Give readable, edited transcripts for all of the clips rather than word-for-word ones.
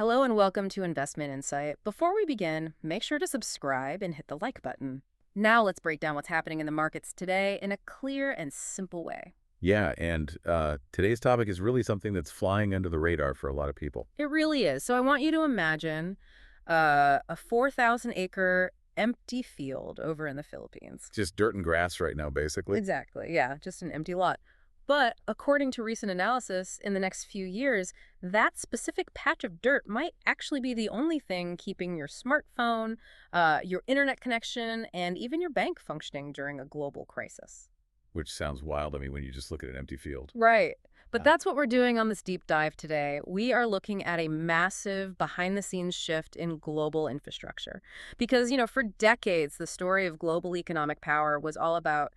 Hello and welcome to Investment Insight. Before we begin, make sure to subscribe and hit the like button. Now let's break down what's happening in the markets today in a clear and simple way. Yeah, and today's topic is really something that's flying under the radar for a lot of people. It really is. So I want you to imagine a 4,000-acre empty field over in the Philippines. Just dirt and grass right now, basically. Exactly, yeah, just an empty lot. But according to recent analysis, in the next few years, that specific patch of dirt might actually be the only thing keeping your smartphone, your internet connection, and even your bank functioning during a global crisis. Which sounds wild, I mean, when you just look at an empty field. Right. But Uh, that's what we're doing on this deep dive today. We are looking at a massive behind-the-scenes shift in global infrastructure. Because, for decades, the story of global economic power was all about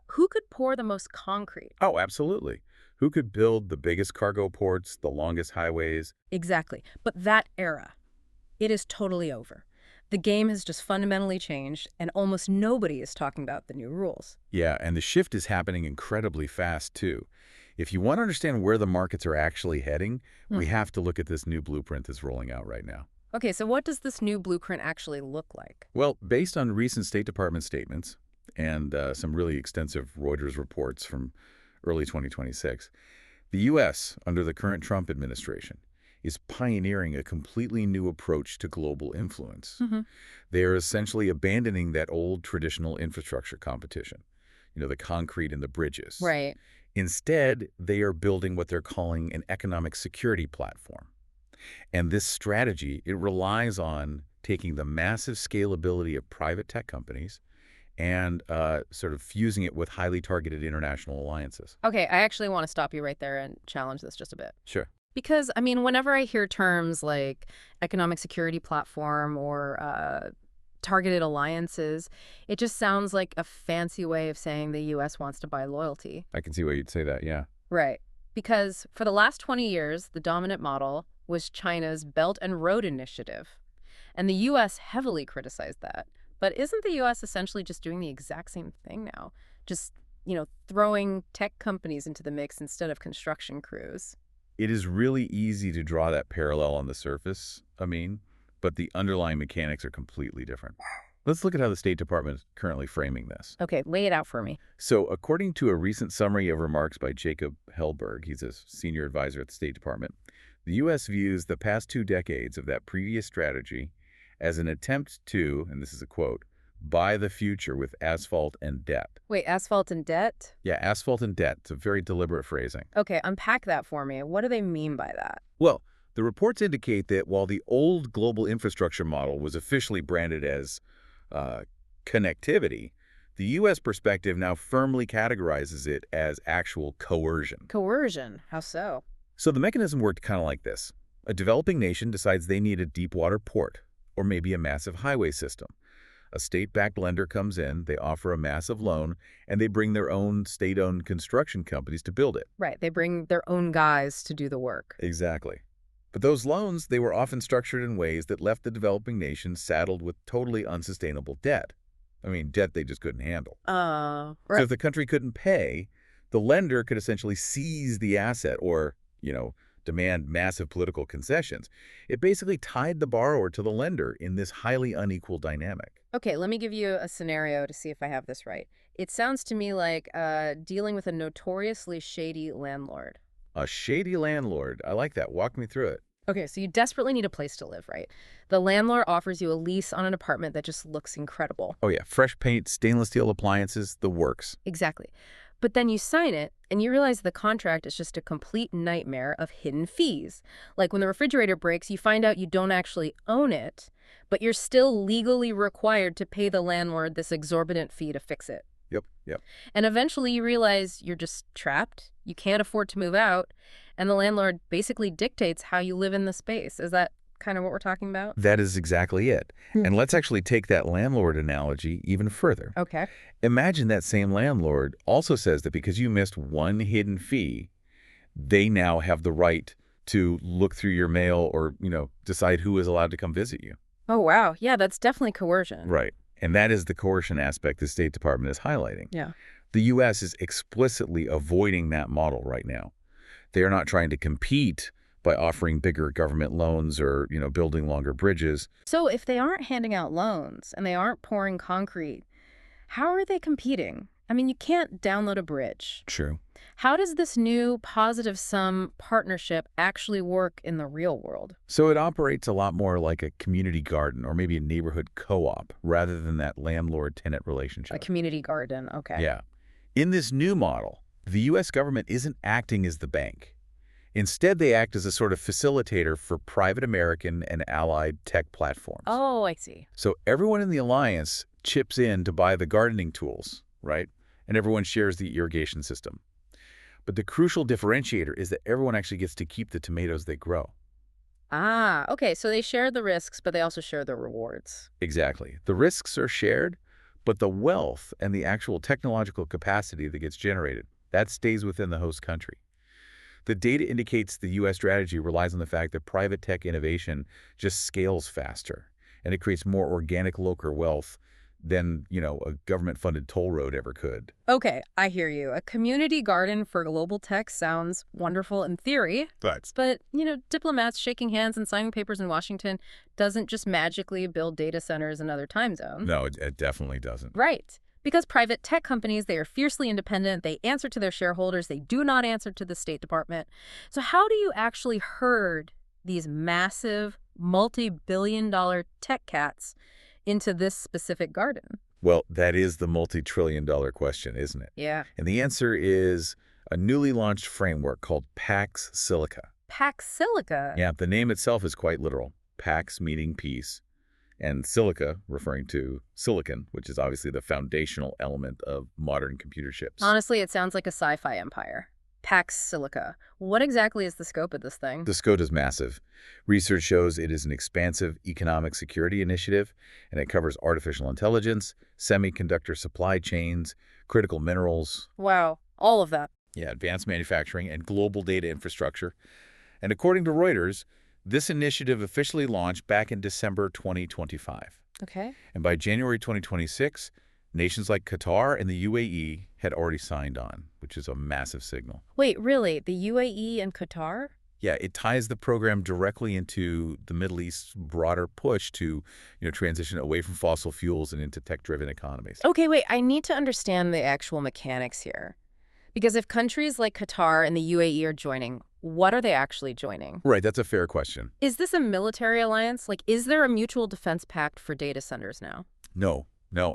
who could pour the most concrete. Oh, absolutely. Who could build the biggest cargo ports, the longest highways? Exactly. But that era, it is totally over. The game has just fundamentally changed, and almost nobody is talking about the new rules. Yeah, and the shift is happening incredibly fast, too. If you want to understand where the markets are actually heading, we have to look at this new blueprint that's rolling out right now. Okay, so what does this new blueprint actually look like? Well, based on recent State Department statements and some really extensive Reuters reports from early 2026, the U.S., under the current Trump administration, is pioneering a completely new approach to global influence. Hmm. They are essentially abandoning that old traditional infrastructure competition, the concrete and the bridges. Right. Instead, they are building what they're calling an economic security platform. And this strategy, it relies on taking the massive scalability of private tech companies and sort of fusing it with highly targeted international alliances. Okay, I actually want to stop you right there and challenge this just a bit. Sure. Because, whenever I hear terms like economic security platform or targeted alliances, it just sounds like a fancy way of saying the U.S. wants to buy loyalty. I can see why you'd say that, yeah. Right. Because for the last 20 years, the dominant model was China's Belt and Road Initiative. And the U.S. heavily criticized that. But isn't the U.S. essentially just doing the exact same thing now? Just, throwing tech companies into the mix instead of construction crews. It is really easy to draw that parallel on the surface, but the underlying mechanics are completely different. Let's look at how the State Department is currently framing this. Okay, lay it out for me. So, according to a recent summary of remarks by Jacob Hellberg, he's a senior advisor at the State Department, the U.S. views the past 2 decades of that previous strategy as an attempt to, and this is a quote, buy the future with asphalt and debt. Wait, asphalt and debt? Yeah, asphalt and debt. It's a very deliberate phrasing. Okay, unpack that for me. What do they mean by that? Well, the reports indicate that while the old global infrastructure model was officially branded as connectivity, the U.S. perspective now firmly categorizes it as actual coercion. Coercion? How so? So the mechanism worked kind of like this. A developing nation decides they need a deep water port, or maybe a massive highway system. A state-backed lender comes in, they offer a massive loan, and they bring their own state-owned construction companies to build it. Right, they bring their own guys to do the work. Exactly. But those loans, they were often structured in ways that left the developing nation saddled with totally unsustainable debt. Debt they just couldn't handle. So Right. if the country couldn't pay, the lender could essentially seize the asset or, demand massive political concessions. It basically tied the borrower to the lender in this highly unequal dynamic. Okay, let me give you a scenario to see if I have this right. It sounds to me like dealing with a notoriously shady landlord. A shady landlord. I like that. Walk me through it. Okay, so you desperately need a place to live, right? The landlord offers you a lease on an apartment that just looks incredible. Oh, yeah. Fresh paint, stainless steel appliances, the works. Exactly. But then you sign it, and you realize the contract is just a complete nightmare of hidden fees. Like when the refrigerator breaks, you find out you don't actually own it, but you're still legally required to pay the landlord this exorbitant fee to fix it. Yep. And eventually you realize you're just trapped, you can't afford to move out, and the landlord basically dictates how you live in the space. Is that kind of what we're talking about? That is exactly it. And let's actually take that landlord analogy even further. Okay. Imagine that same landlord also says that because you missed one hidden fee, they now have the right to look through your mail or, decide who is allowed to come visit you. Oh, wow. Yeah, that's definitely coercion. Right. And that is the coercion aspect the State Department is highlighting. Yeah. The U.S. is explicitly avoiding that model right now. They are not trying to compete by offering bigger government loans or, building longer bridges. So if they aren't handing out loans and they aren't pouring concrete, how are they competing? I mean, you can't download a bridge. True. How does this new positive sum partnership actually work in the real world? So it operates a lot more like a community garden or maybe a neighborhood co-op rather than that landlord-tenant A relationship. community garden, okay. Yeah. In this new model, the U.S. government isn't acting as the bank. Instead, they act as a sort of facilitator for private American and allied tech platforms. Oh, I see. So everyone in the alliance chips in to buy the gardening tools, right? And everyone shares the irrigation system. But the crucial differentiator is that everyone actually gets to keep the tomatoes they grow. Ah, okay, so they share the risks, but they also share the rewards. Exactly. The risks are shared, but the wealth and the actual technological capacity that gets generated, that stays within the host country. The data indicates the U.S. strategy relies on the fact that private tech innovation just scales faster, and it creates more organic local wealth than, a government-funded toll road ever could. Okay, I hear you. A community garden for global tech sounds wonderful in theory, But but, diplomats shaking hands and signing papers in Washington doesn't just magically build data centers in other time zones. no, it definitely doesn't. Right. Because private tech companies, they are fiercely independent. They answer to their shareholders. They do not answer to the State Department. So how do you actually herd these massive, multi-billion-dollar tech cats into this specific garden? Well, that is the multi-trillion-dollar question, isn't it? Yeah. And the answer is a newly launched framework called Pax Silica. Pax Silica. Yeah, the name itself is quite literal. Pax meaning peace, and silica referring to silicon, which is obviously the foundational element of modern computer chips. Honestly, it sounds like a sci-fi empire. Pax Silica. What exactly is the scope of this thing? The scope is massive. Research shows it is an expansive economic security initiative, and it covers artificial intelligence, semiconductor supply chains, critical minerals, Wow, all of that. advanced manufacturing, and global data infrastructure. And according to Reuters, this initiative officially launched back in December 2025. Okay. And by January 2026, nations like Qatar and the UAE had already signed on, which is a massive signal. Wait, really? The UAE and Qatar? Yeah, it ties the program directly into the Middle East's broader push to, transition away from fossil fuels and into tech-driven economies. Okay, wait, I need to understand the actual mechanics here. Because if countries like Qatar and the UAE are joining, what are they actually joining? Right, that's a fair question. Is this a military alliance? Like, is there a mutual defense pact for data centers now? No,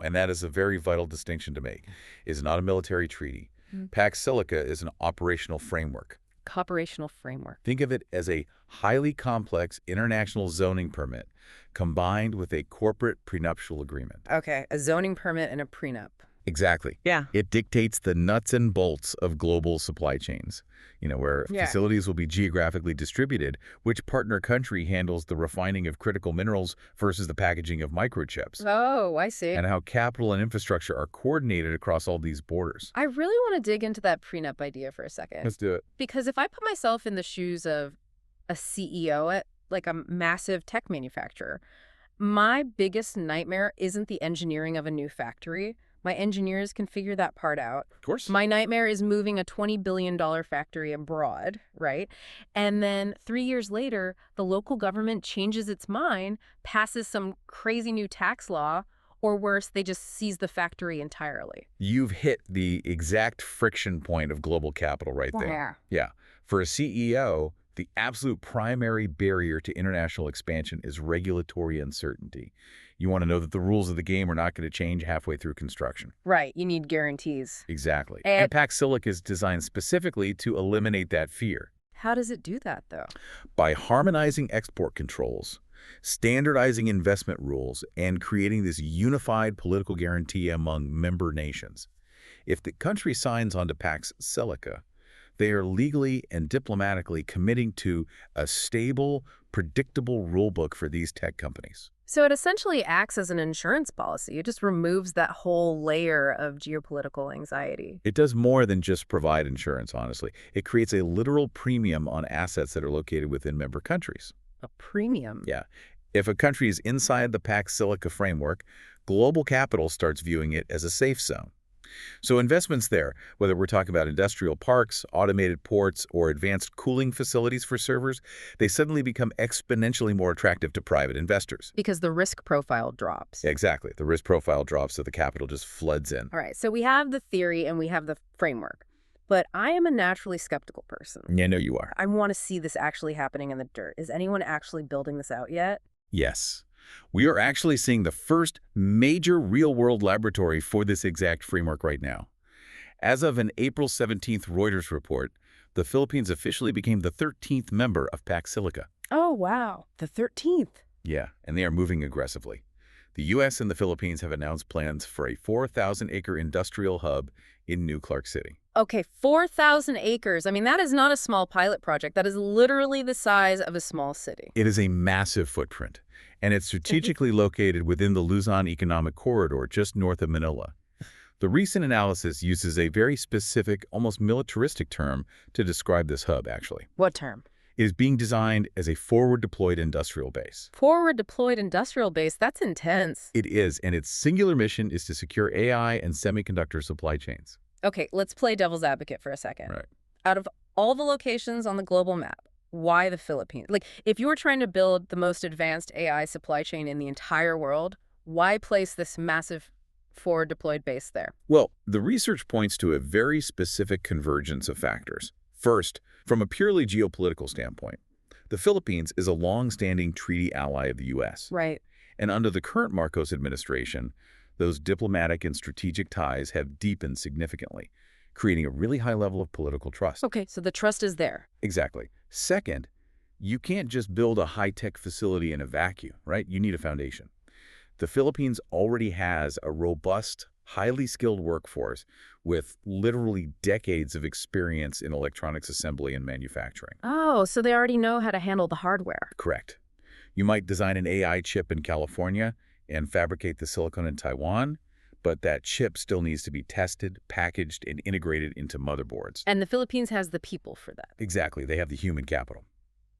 and that is a very vital distinction to make. It's not a military treaty. Pax Silica is an operational framework. Operational framework. Think of it as a highly complex international zoning permit combined with a corporate prenuptial agreement. Okay, a zoning permit and a prenup. Exactly. Yeah. It dictates the nuts and bolts of global supply chains, where Yeah. facilities will be geographically distributed, which partner country handles the refining of critical minerals versus the packaging of microchips, Oh, I see. and how capital and infrastructure are coordinated across all these borders. I really want to dig into that prenup idea for a second. Let's do it. Because if I put myself in the shoes of a CEO at like a massive tech manufacturer, my biggest nightmare isn't the engineering of a new factory. My engineers can figure that part out. Of course. My nightmare is moving a $20 billion factory abroad, right? And then 3 years later, the local government changes its mind, passes some crazy new tax law, or worse, they just seize the factory entirely. You've hit the exact friction point of global capital right there. Yeah. For a CEO, the absolute primary barrier to international expansion is regulatory uncertainty. You want to know that the rules of the game are not going to change halfway through construction. Right, you need guarantees. Exactly. And- And Pax Silica is designed specifically to eliminate that fear How does it do that, though? by harmonizing export controls, standardizing investment rules, and creating this unified political guarantee among member nations. If the country signs on to Pax Silica, they are legally and diplomatically committing to a stable, predictable rulebook for these tech companies. So it essentially acts as an insurance policy. It just removes that whole layer of geopolitical anxiety. It does more than just provide insurance, honestly. It creates a literal premium on assets that are located within member countries. A premium. Yeah. If a country is inside the Pax Silica framework, global capital starts viewing it as a safe zone. So investments there, whether we're talking about industrial parks, automated ports, or advanced cooling facilities for servers, they suddenly become exponentially more attractive to private investors. Because the risk profile drops. Exactly. The risk profile drops, so the capital just floods in. All right, so we have the theory and we have the framework. But I am a naturally skeptical person. Yeah, I know you are. I want to see this actually happening in the dirt. Is anyone actually building this out yet? Yes. We are actually seeing the first major real-world laboratory for this exact framework right now. As of an April 17th Reuters report, the Philippines officially became the 13th member of Pax Silica. Oh, wow. The 13th. Yeah, and they are moving aggressively. The U.S. and the Philippines have announced plans for a 4,000-acre industrial hub in New Clark City. Okay, 4,000 acres. I mean, that is not a small pilot project. That is literally the size of a small city. It is a massive footprint, and it's strategically located within the Luzon Economic Corridor just north of Manila. The recent analysis uses a very specific, almost militaristic term to describe this hub, actually. What term? It is being designed as a forward-deployed industrial base. Forward deployed industrial base. That's intense. It is, and its singular mission is to secure AI and semiconductor supply chains. Okay, let's play devil's advocate for a second. Right. Out of all the locations on the global map, why the Philippines? Like, if you were trying to build the most advanced AI supply chain in the entire world, why place this massive forward-deployed base there? Well, the research points to a very specific convergence of factors. First, from a purely geopolitical standpoint, the Philippines is a long-standing treaty ally of the U.S. Right. And under the current Marcos administration, those diplomatic and strategic ties have deepened significantly, creating a really high level of political trust. Okay, so the trust is there. Exactly. Second, you can't just build a high-tech facility in a vacuum, right? You need a foundation. The Philippines already has a robust, highly skilled workforce with literally decades of experience in electronics assembly and manufacturing. Oh, so they already know how to handle the hardware. Correct. You might design an AI chip in California and fabricate the silicon in Taiwan, but that chip still needs to be tested, packaged, and integrated into motherboards. And the Philippines has the people for that. Exactly. They have the human capital.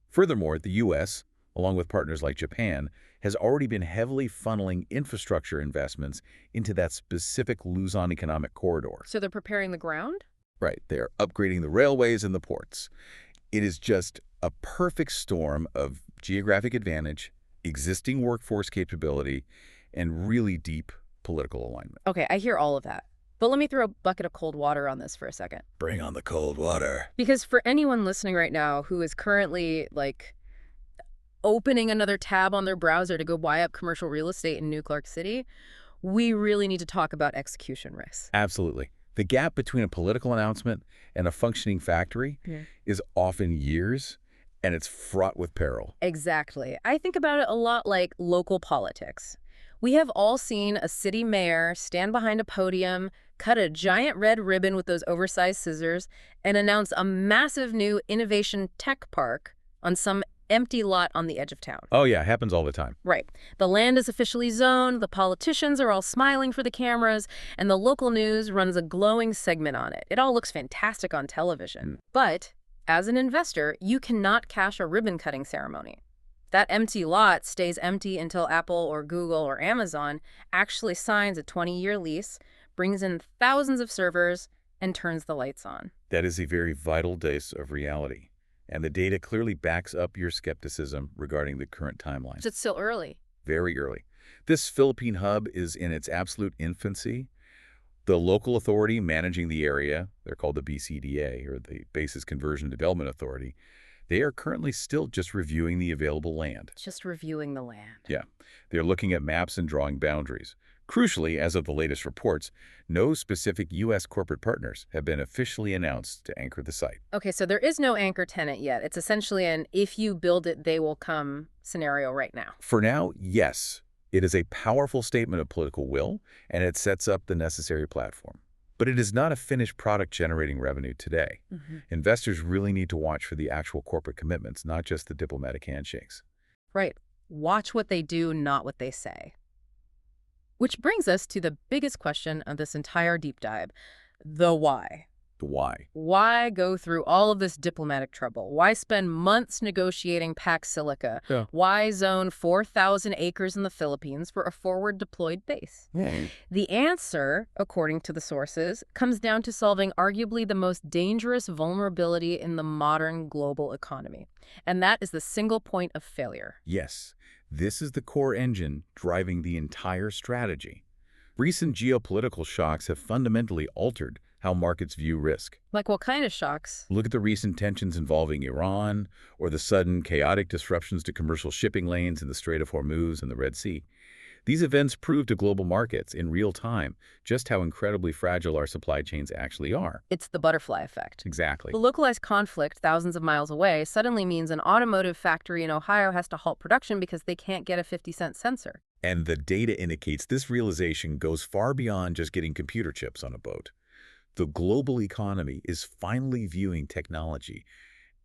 Furthermore, the U.S., along with partners like Japan, has already been heavily funneling infrastructure investments into that specific Luzon economic corridor. So they're preparing the ground? Right. They are upgrading the railways and the ports. It is just a perfect storm of geographic advantage, existing workforce capability, and really deep political alignment. Okay, I hear all of that. But let me throw a bucket of cold water on this for a second. Bring on the cold water. Because for anyone listening right now who is currently, like, opening another tab on their browser to go buy up commercial real estate in New Clark City, we really need to talk about execution risks. Absolutely. The gap between a political announcement and a functioning factory is often years, and it's fraught with peril. Exactly. I think about it a lot like local politics. We have all seen a city mayor stand behind a podium, cut a giant red ribbon with those oversized scissors, and announce a massive new innovation tech park on some empty lot on the edge of town. Oh yeah, happens all the time. Right. The land is officially zoned, the politicians are all smiling for the cameras, and the local news runs a glowing segment on it. It all looks fantastic on television. But as an investor, you cannot cash a ribbon-cutting ceremony. That empty lot stays empty until Apple or Google or Amazon actually signs a 20-year lease, brings in thousands of servers, and turns the lights on. That is a very vital dose of reality. And the data clearly backs up your skepticism regarding the current timeline. It's still early. Very early. This Philippine hub is in its absolute infancy. The local authority managing the area, they're called the BCDA, or the Basis Conversion Development Authority, they are currently still just reviewing the available land. Just reviewing the land. Yeah. They're looking at maps and drawing boundaries. Crucially, as of the latest reports, no specific U.S. corporate partners have been officially announced to anchor the site. Okay, so there is no anchor tenant yet. It's essentially an if you build it, they will come scenario right now. For now, yes. It is a powerful statement of political will, and it sets up the necessary platform. But it is not a finished product generating revenue today. Investors really need to watch for the actual corporate commitments, not just the diplomatic handshakes. Right. Watch what they do, not what they say. Which brings us to the biggest question of this entire deep dive, the why. Why? Why go through all of this diplomatic trouble? Why spend months negotiating Pax Silica? Yeah. Why zone 4,000 acres in the Philippines for a forward deployed base? Yeah. The answer, according to the sources, comes down to solving arguably the most dangerous vulnerability in the modern global economy. And that is the single point of failure. Yes, this is the core engine driving the entire strategy. Recent geopolitical shocks have fundamentally altered how markets view risk. Like what kind of shocks? Look at the recent tensions involving Iran, or the sudden chaotic disruptions to commercial shipping lanes in the Strait of Hormuz and the Red Sea. These events prove to global markets in real time just how incredibly fragile our supply chains actually are. It's the butterfly effect. Exactly. The localized conflict thousands of miles away suddenly means an automotive factory in Ohio has to halt production because they can't get a 50-cent sensor. And the data indicates this realization goes far beyond just getting computer chips on a boat. The global economy is finally viewing technology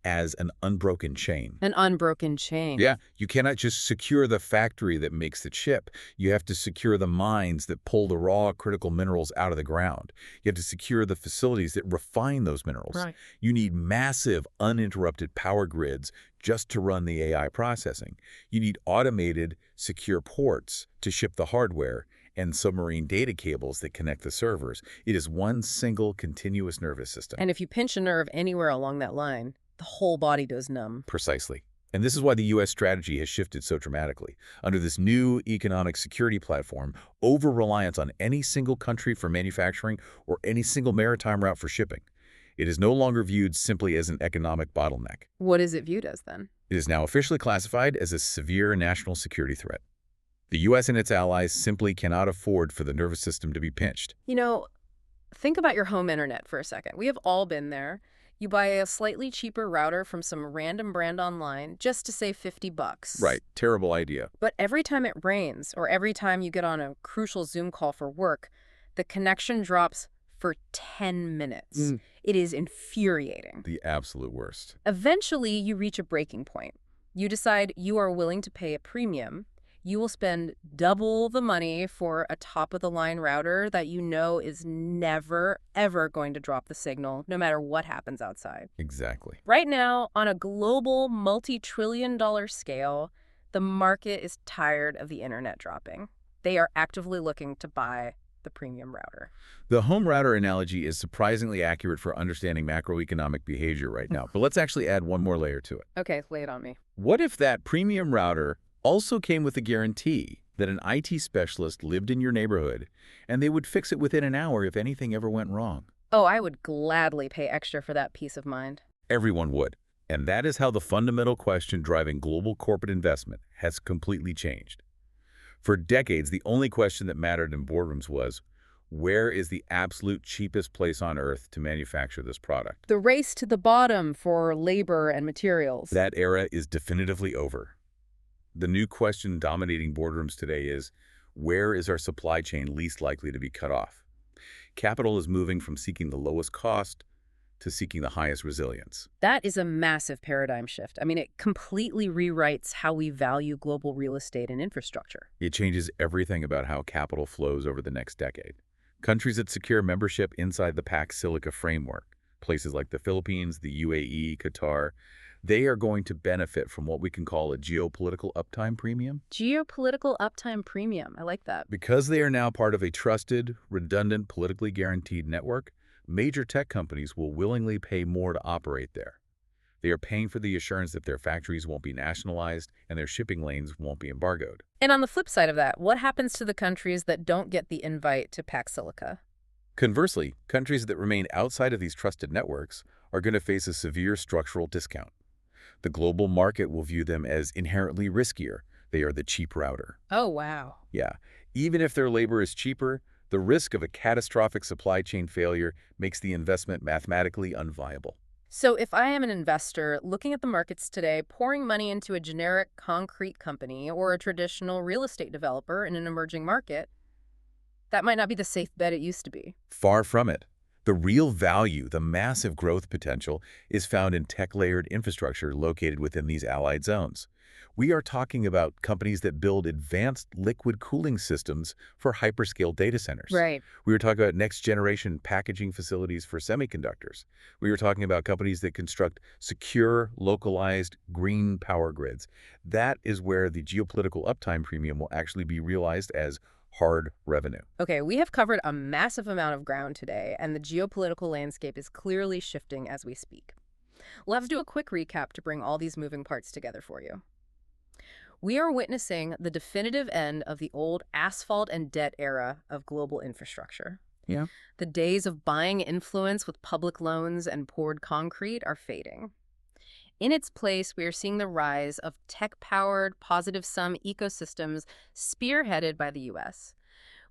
as an unbroken chain. An unbroken chain. Yeah, you cannot just secure the factory that makes the chip. You have to secure the mines that pull the raw critical minerals out of the ground. You have to secure the facilities that refine those minerals. Right. You need massive, uninterrupted power grids just to run the AI processing. You need automated, secure ports to ship the hardware and submarine data cables that connect the servers. It is one single continuous nervous system. And if you pinch a nerve anywhere along that line, the whole body goes numb. Precisely. And this is why the U.S. strategy has shifted so dramatically. Under this new economic security platform, over-reliance on any single country for manufacturing or any single maritime route for shipping. It is no longer viewed simply as an economic bottleneck. What is it viewed as then? It is now officially classified as a severe national security threat. The U.S. and its allies simply cannot afford for the nervous system to be pinched. You know, think about your home internet for a second. We have all been there. You buy a slightly cheaper router from some random brand online just to save 50 bucks. Right. Terrible idea. But every time it rains or every time you get on a crucial Zoom call for work, the connection drops for 10 minutes. It is infuriating. The absolute worst. Eventually, you reach a breaking point. You decide you are willing to pay a premium. You will spend double the money for a top-of-the-line router that you know is never, ever going to drop the signal, no matter what happens outside. Exactly. Right now, on a global multi-trillion-dollar scale, the market is tired of the internet dropping. They are actively looking to buy the premium router. The home router analogy is surprisingly accurate for understanding macroeconomic behavior right now. But let's actually add one more layer to it. Okay, lay it on me. What if that premium router also came with a guarantee that an IT specialist lived in your neighborhood and they would fix it within an hour if anything ever went wrong? Oh, I would gladly pay extra for that peace of mind. Everyone would. And that is how the fundamental question driving global corporate investment has completely changed. For decades, the only question that mattered in boardrooms was, where is the absolute cheapest place on earth to manufacture this product? The race to the bottom for labor and materials. That era is definitively over. The new question dominating boardrooms today is, where is our supply chain least likely to be cut off? Capital is moving from seeking the lowest cost to seeking the highest resilience. That is a massive paradigm shift. I mean, it completely rewrites how we value global real estate and infrastructure. It changes everything about how capital flows over the next decade. Countries that secure membership inside the Pax Silica framework, places like the Philippines, the UAE, Qatar, they are going to benefit from what we can call a geopolitical uptime premium. Geopolitical uptime premium. I like that. Because they are now part of a trusted, redundant, politically guaranteed network, major tech companies will willingly pay more to operate there. They are paying for the assurance that their factories won't be nationalized and their shipping lanes won't be embargoed. And on the flip side of that, what happens to the countries that don't get the invite to Pax Silica? Conversely, countries that remain outside of these trusted networks are going to face a severe structural discount. The global market will view them as inherently riskier. They are the cheap router. Oh, wow. Yeah. Even if their labor is cheaper, the risk of a catastrophic supply chain failure makes the investment mathematically unviable. So if I am an investor looking at the markets today, pouring money into a generic concrete company or a traditional real estate developer in an emerging market, that might not be the safe bet it used to be. Far from it. The real value, the massive growth potential, is found in tech-layered infrastructure located within these allied zones. We are talking about companies that build advanced liquid cooling systems for hyperscale data centers. Right. We were talking about next-generation packaging facilities for semiconductors. We were talking about companies that construct secure, localized, green power grids. That is where the geopolitical uptime premium will actually be realized as hard revenue. Okay, we have covered a massive amount of ground today, and the geopolitical landscape is clearly shifting as we speak. Let's do a quick recap to bring all these moving parts together for you. We are witnessing the definitive end of the old asphalt and debt era of global infrastructure. Yeah. The days of buying influence with public loans and poured concrete are fading. In its place, we are seeing the rise of tech-powered, positive-sum ecosystems spearheaded by the U.S.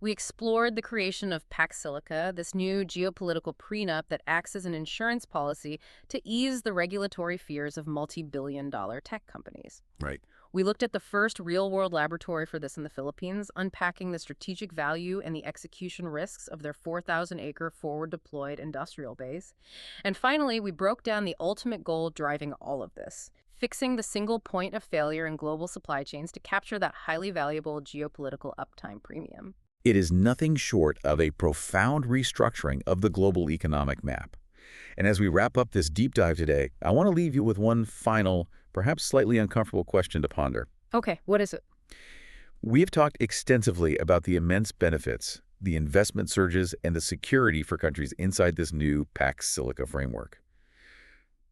We explored the creation of Pax Silica, this new geopolitical prenup that acts as an insurance policy to ease the regulatory fears of multi-billion-dollar tech companies. Right. We looked at the first real-world laboratory for this in the Philippines, unpacking the strategic value and the execution risks of their 4,000-acre forward-deployed industrial base. And finally, we broke down the ultimate goal driving all of this, fixing the single point of failure in global supply chains to capture that highly valuable geopolitical uptime premium. It is nothing short of a profound restructuring of the global economic map. And as we wrap up this deep dive today, I want to leave you with one final, perhaps slightly uncomfortable question to ponder. Okay, what is it? We've talked extensively about the immense benefits, the investment surges, and the security for countries inside this new Pax Silica framework.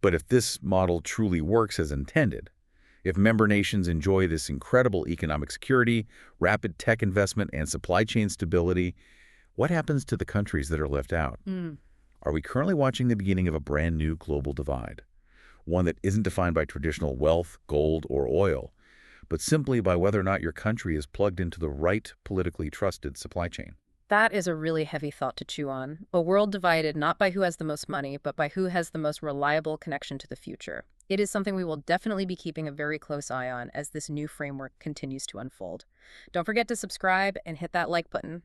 But if this model truly works as intended, if member nations enjoy this incredible economic security, rapid tech investment, and supply chain stability, what happens to the countries that are left out? Are we currently watching the beginning of a brand new global divide? One that isn't defined by traditional wealth, gold, or oil, but simply by whether or not your country is plugged into the right politically trusted supply chain. That is a really heavy thought to chew on. A world divided not by who has the most money, but by who has the most reliable connection to the future. It is something we will definitely be keeping a very close eye on as this new framework continues to unfold. Don't forget to subscribe and hit that like button.